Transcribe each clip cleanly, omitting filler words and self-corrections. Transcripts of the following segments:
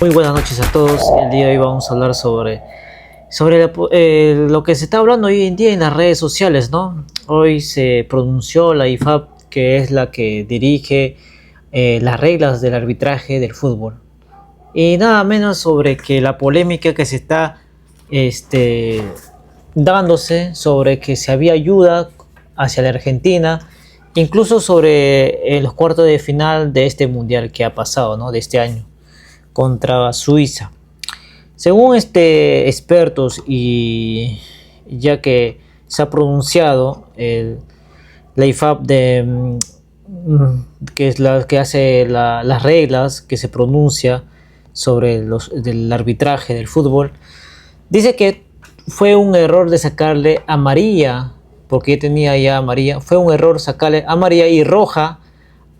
Muy buenas noches a todos. El día de hoy vamos a hablar sobre lo que se está hablando hoy en día en las redes sociales, ¿no? Hoy se pronunció la IFAB, que es la que dirige las reglas del arbitraje del fútbol. Y nada menos sobre que la polémica que se está dándose sobre que si había ayuda hacia la Argentina, incluso sobre los cuartos de final de este mundial que ha pasado, ¿no? De este año, contra Suiza. Según expertos, y ya que se ha pronunciado la IFAB que es la que hace las reglas, que se pronuncia sobre del arbitraje del fútbol, dice que fue un error de sacarle amarilla, porque tenía ya amarilla, fue un error sacarle amarilla y roja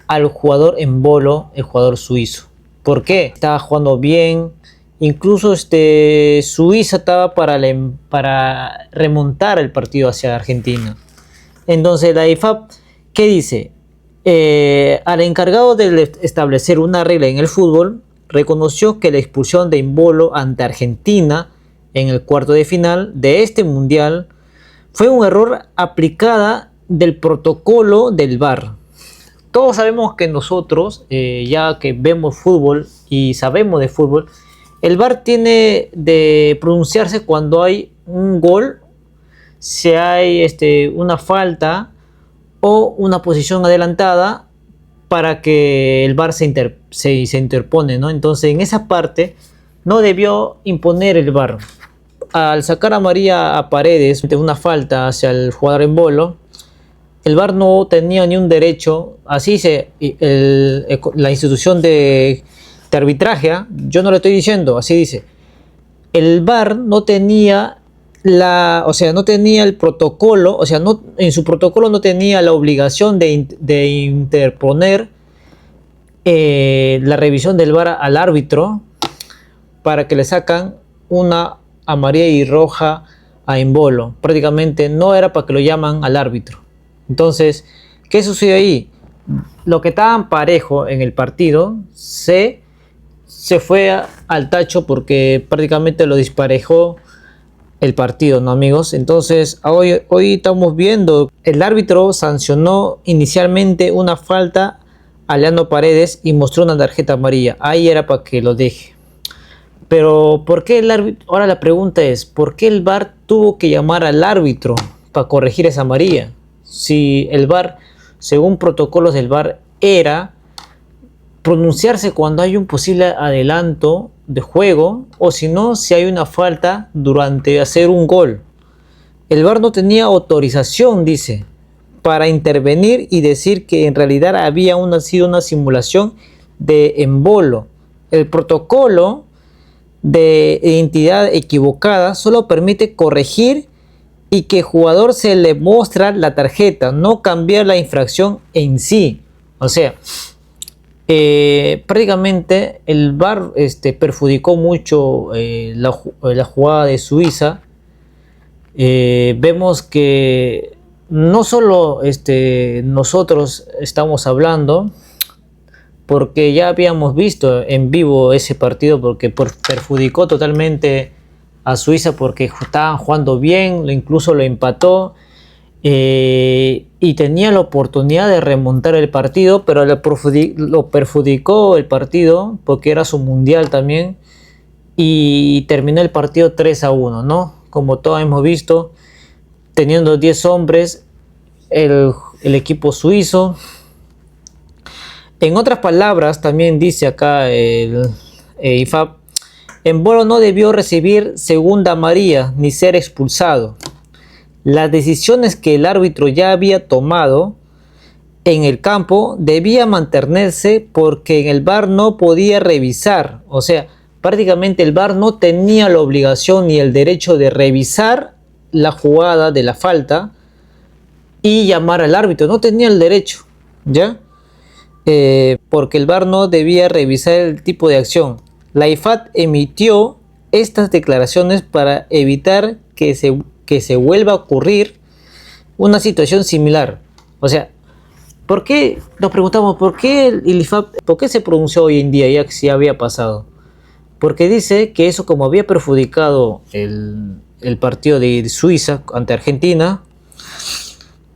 al jugador Embolo, el jugador suizo. ¿Por qué? Estaba jugando bien, incluso Suiza estaba para remontar el partido hacia Argentina. Entonces la IFAB, ¿qué dice? Al encargado de establecer una regla en el fútbol, reconoció que la expulsión de Embolo ante Argentina en el cuarto de final de este mundial fue un error aplicada del protocolo del VAR. Todos sabemos que nosotros, ya que vemos fútbol y sabemos de fútbol, el VAR tiene de pronunciarse cuando hay un gol, si hay una falta o una posición adelantada, para que el VAR se interpone, ¿no? Entonces, en esa parte no debió imponer el VAR. Al sacar amarilla a Paredes de una falta hacia el jugador Embolo, el VAR no tenía ni un derecho, así la institución de arbitraje, yo no lo estoy diciendo, así dice, el VAR no tenía no tenía el protocolo, en su protocolo no tenía la obligación de interponer la revisión del VAR al árbitro para que le sacan una amarilla y roja a Embolo. Prácticamente no era para que lo llaman al árbitro. Entonces, ¿qué sucedió ahí? Lo que estaban parejo en el partido se fue al tacho, porque prácticamente lo disparejó el partido, ¿no, amigos? Entonces, hoy estamos viendo, el árbitro sancionó inicialmente una falta a Leandro Paredes y mostró una tarjeta amarilla. Ahí era para que lo deje. Pero, ¿por qué el árbitro? Ahora la pregunta es, ¿por qué el VAR tuvo que llamar al árbitro para corregir esa amarilla? Si el VAR, según protocolos del VAR, era pronunciarse cuando hay un posible adelanto de juego, o si no, si hay una falta durante hacer un gol. El VAR no tenía autorización, dice, para intervenir y decir que en realidad había sido una simulación de Embolo. El protocolo de identidad equivocada solo permite corregir y que el jugador se le muestra la tarjeta, no cambiar la infracción en sí. O sea, prácticamente el VAR perjudicó mucho la jugada de Suiza. Vemos que no solo nosotros estamos hablando, porque ya habíamos visto en vivo ese partido, porque perjudicó totalmente a Suiza, porque estaban jugando bien, incluso lo empató, y tenía la oportunidad de remontar el partido, pero lo perjudicó el partido porque era su mundial también, y terminó el partido 3-1, ¿no? Como todos hemos visto, teniendo 10 hombres el equipo suizo. En otras palabras, también dice acá el IFAB, Embolo no debió recibir segunda amarilla ni ser expulsado. Las decisiones que el árbitro ya había tomado en el campo debía mantenerse, porque en el VAR no podía revisar. O sea, prácticamente el VAR no tenía la obligación ni el derecho de revisar la jugada de la falta y llamar al árbitro. No tenía el derecho, ¿ya? Porque el VAR no debía revisar el tipo de acción. La IFAB emitió estas declaraciones para evitar que se vuelva a ocurrir una situación similar. O sea, ¿por qué? Nos preguntamos, ¿por qué el IFAB, por qué se pronunció hoy en día, ya que sí había pasado? porque dice que eso, como había perjudicado el partido de Suiza ante Argentina,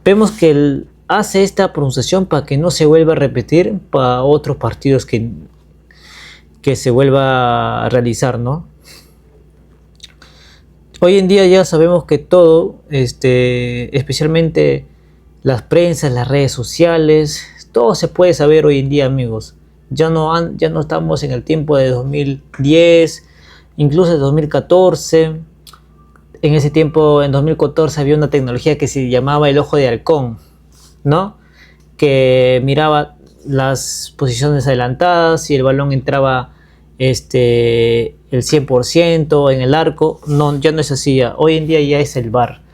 vemos que él hace esta pronunciación para que no se vuelva a repetir para otros partidos que se vuelva a realizar, ¿no? Hoy en día ya sabemos que todo, especialmente las prensas, las redes sociales, todo se puede saber hoy en día, amigos. Ya no estamos en el tiempo de 2010, incluso de 2014. En ese tiempo, en 2014, había una tecnología que se llamaba el ojo de halcón, ¿no? Que miraba las posiciones adelantadas y el balón entraba el 100% en el arco. No, ya no es así. Hoy en día ya es el VAR.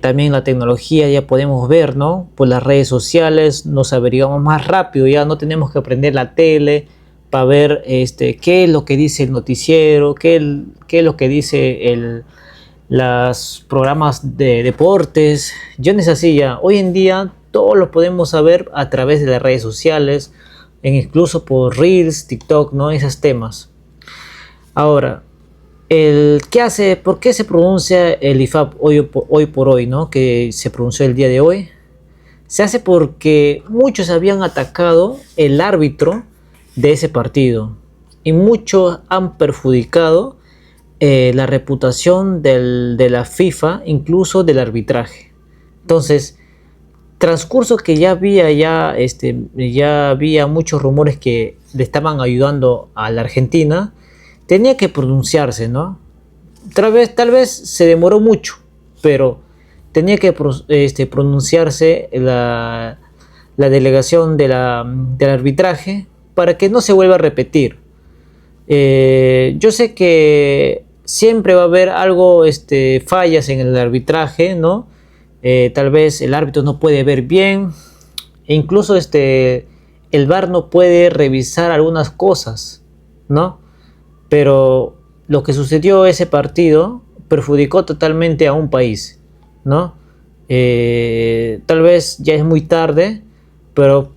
También la tecnología ya podemos ver, ¿no? Por las redes sociales nos averiguamos más rápido, ya no tenemos que prender la tele para ver qué es lo que dice el noticiero, qué es lo que dice los programas de deportes. Ya no es así ya. Hoy en día todo lo podemos saber a través de las redes sociales, incluso por Reels, TikTok, ¿no? Esos temas. Ahora, ¿qué hace? ¿Por qué se pronuncia el IFAB hoy por hoy, ¿no? Que se pronunció el día de hoy. Se hace porque muchos habían atacado el árbitro de ese partido y muchos han perjudicado la reputación de la FIFA, incluso del arbitraje. Entonces, transcurso que ya había muchos rumores que le estaban ayudando a la Argentina, tenía que pronunciarse, ¿no? Tal vez se demoró mucho, pero tenía que pronunciarse la delegación del arbitraje para que no se vuelva a repetir. Yo sé que siempre va a haber algo, fallas en el arbitraje, ¿no? Tal vez el árbitro no puede ver bien, e incluso el VAR no puede revisar algunas cosas, ¿no? Pero lo que sucedió ese partido perjudicó totalmente a un país, ¿no? Tal vez ya es muy tarde, pero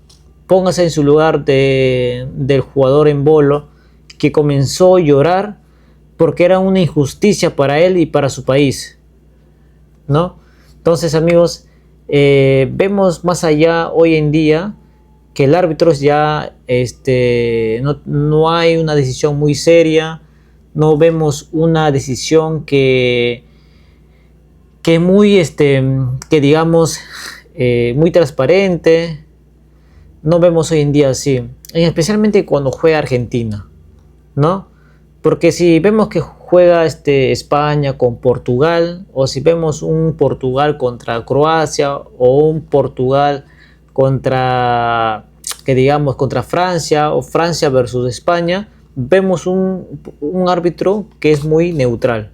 póngase en su lugar del jugador en bolo que comenzó a llorar porque era una injusticia para él y para su país, ¿no? Entonces, amigos, vemos más allá hoy en día que el árbitro ya no hay una decisión muy seria, no vemos una decisión que muy que digamos muy transparente. No vemos hoy en día así, especialmente cuando juega Argentina, ¿no? Porque si vemos que juega España con Portugal, o si vemos un Portugal contra Croacia, o un Portugal contra Francia, o Francia versus España, vemos un árbitro que es muy neutral.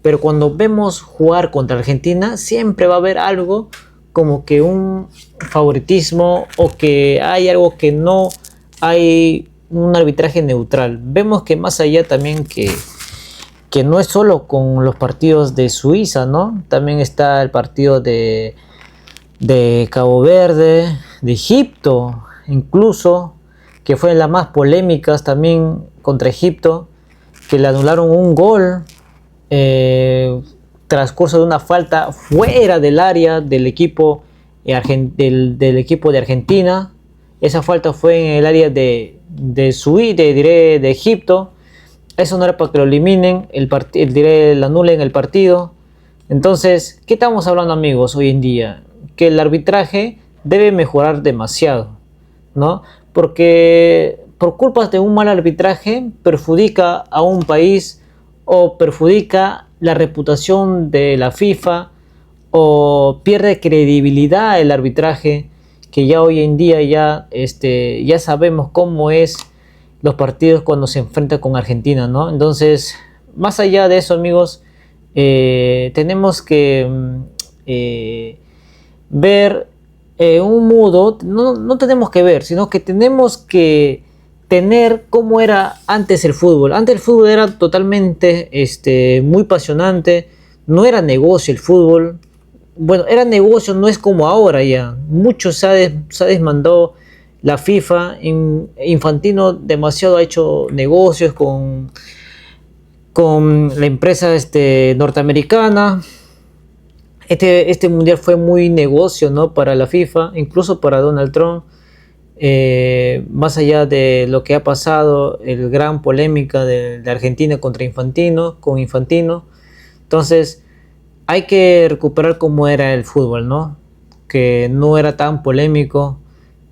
Pero cuando vemos jugar contra Argentina, siempre va a haber algo como que un favoritismo, o que hay algo que no hay un arbitraje neutral. Vemos que más allá también que no es solo con los partidos de Suiza, ¿no? También está el partido de Cabo Verde, de Egipto, incluso, que fue las más polémicas también contra Egipto, que le anularon un gol transcurso de una falta fuera del área del equipo del equipo de Argentina. Esa falta fue en el área de Egipto. Eso no era para que lo eliminen, le anulen el partido. Entonces, ¿qué estamos hablando, amigos, hoy en día? Que el arbitraje debe mejorar demasiado, ¿no? Porque por culpas de un mal arbitraje perjudica a un país, o perjudica la reputación de la FIFA, o pierde credibilidad el arbitraje, que ya hoy en día ya sabemos cómo es los partidos cuando se enfrenta con Argentina, ¿no? Entonces, más allá de eso, amigos, tenemos que ver un modo, no tenemos que ver, sino que tenemos que tener cómo era antes el fútbol. Antes el fútbol era totalmente muy apasionante, no era negocio el fútbol. Bueno, era negocio, no es como ahora ya. Mucho se ha desmandado la FIFA, Infantino demasiado ha hecho negocios con la empresa norteamericana. Este mundial fue muy negocio, ¿no? Para la FIFA, incluso para Donald Trump. Más allá de lo que ha pasado, el gran polémica de Argentina contra Infantino, con Infantino. Entonces, hay que recuperar cómo era el fútbol, ¿no? Que no era tan polémico,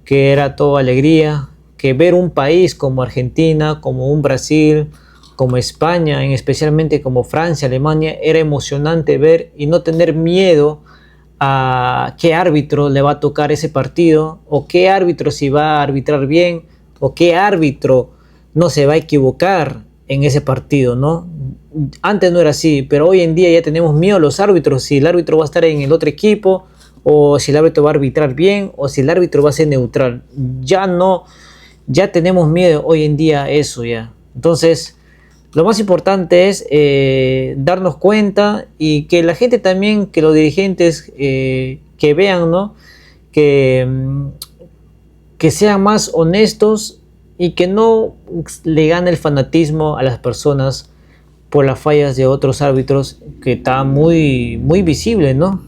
que era todo alegría, que ver un país como Argentina, como un Brasil, como España, especialmente como Francia, Alemania, era emocionante ver y no tener miedo a qué árbitro le va a tocar ese partido, o qué árbitro si va a arbitrar bien, o qué árbitro no se va a equivocar en ese partido, ¿no? Antes no era así, pero hoy en día ya tenemos miedo a los árbitros, si el árbitro va a estar en el otro equipo, o si el árbitro va a arbitrar bien, o si el árbitro va a ser neutral. Ya no, ya tenemos miedo hoy en día a eso ya. Entonces, lo más importante es darnos cuenta y que la gente también, que los dirigentes que vean, ¿no? Que, que sean más honestos y que no le gane el fanatismo a las personas por las fallas de otros árbitros, que está muy, muy visible, ¿no?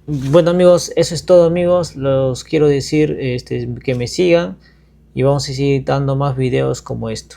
Bueno amigos, eso es todo amigos, los quiero decir que me sigan y vamos a seguir dando más videos como esto.